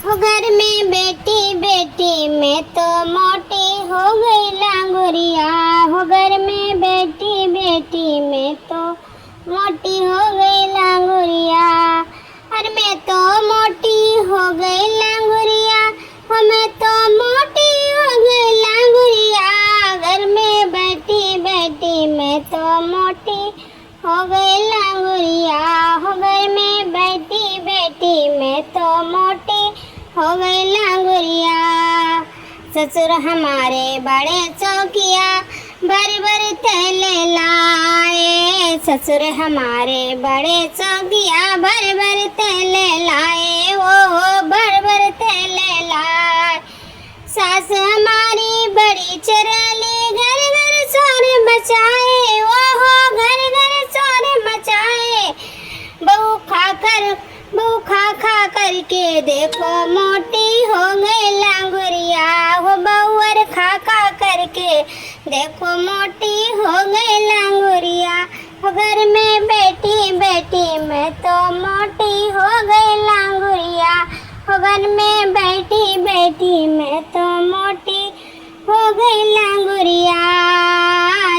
हो घर में बैठी बैठी मैं तो मोटी हो गई लांगुरिया। हो घर में बैठी बैठी मैं तो मोटी हो गई लांगुरिया। और मैं तो मोटी हो गई लांगुरिया। हो मैं तो मोटी हो गई लांगुरिया। घर में बैठी बैठी मैं तो मोटी हो गई लांगुरिया। हो घर में बैठी बैठी मैं तो मोटी हो गई लांगुरिया। ससुर हमारे बड़े चौकिया भर भर थैले लाए। ससुर हमारे बड़े चौकिया भर भर थैले लाए। ओ भर भर थैले लाए। सास हमारी बड़ी चरली घर घर शोर मचाए। ओ घर घर शोर मचाए। बहू खा करके देखो मोटी हो गई लांगुरिया। हो बहू खा करके देखो मोटी हो गई लांगुरिया। हो घर में बैठी बैठी मैं तो मोटी हो गई लांगुरिया। हो घर में बैठी बैठी मैं तो मोटी हो गई लांगुरिया।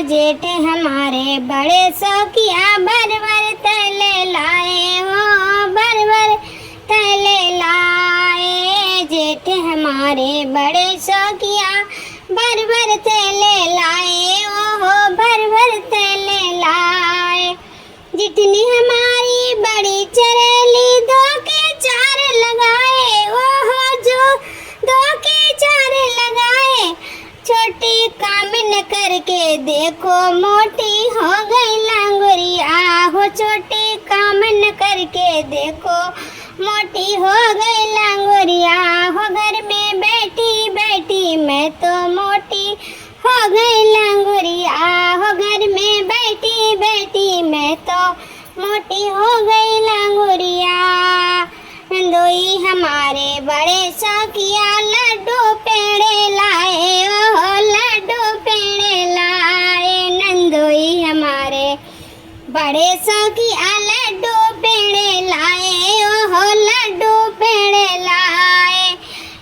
जेठ हमारे बड़े शौकिया भर भर थैले लाए। हो भर भर थैले लाए। जेठ हमारे बड़े शौकिया भर भर थैले लाए। ओहो भर भर थैले लाए। जितनी हमारी बड़ी चरेली दो के चार लगाए। ओहो जो दो के चार लगाए। छोटी काम न करके देखो मोटी हो गई लांगुरिया। हो छोटी काम न करके देखो मोटी हो गई लांगुरिया। हो घर में बैठी बैठी मैं तो मोटी हो गई लांगुरिया। हो घर में बैठी बैठी मैं तो मोटी हो गई लांगुरिया। नंदोई हमारे बड़े शौकिया लड्डू पेड़े लाए। ओहो लड्डू पेड़े लाए। नंदोई हमारे बड़े शौकिया लड्डू पेड़े लाए। ओहो लड्डू पेड़े लाए।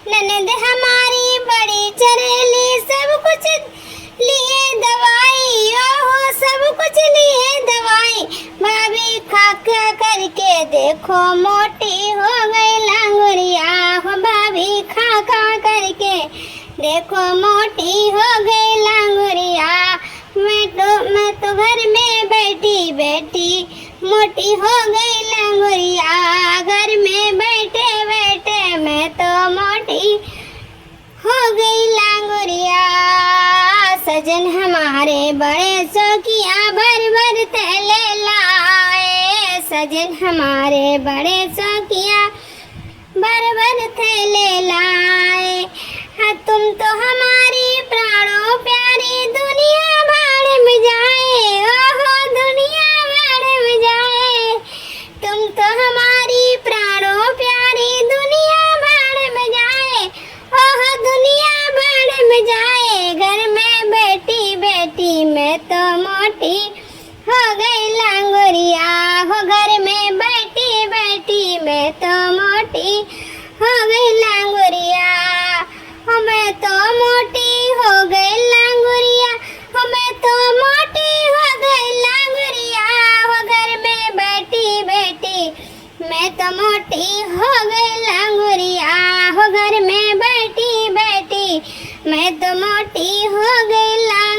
ननद हमारी बड़ी चरेली सब कुछ लिए दवाई। ओहो सब कुछ लिए दवाई। भाभी खा करके देखो मोटी हो गई लांगुरिया। हो भाभी खा करके देखो मोटी हो गई लांगुरिया। मैं तो घर में बैठी बैठी मोटी हो गई लांगुरिया। घर में बैठे बैठे मैं तो मोटी हो गई लांगुरिया। सजन हमारे बड़े शौकिया भर भर थैले लाए। सजन हमारे बड़े शौकिया भर भर थैले लाए। हाँ तुम तो हमारी प्राणों प्यारी दुनिया भाड़ में जाए। ओहो दुनिया भाड़ में जाए। तुम तो हमारी प्राणों प्यारी दुनिया भाड़ में जाए। ओहो दुनिया भाड़ में जाए। घर में बैठी बैठी मैं तो मोटी हो गई लांगुरिया। हो घर में बैठी बैठी मैं तो मोटी हो गई लांगुरिया। हो मैं तो मोटी हो गई लांगुरिया। हो मैं तो मोटी हो गई लांगुरिया। हो घर में बैठी बैठी मैं तो मोटी हो गई लांगुरिया। हो घर में बैठी बैठी मैं तो मोटी हो गई लांगुरिया।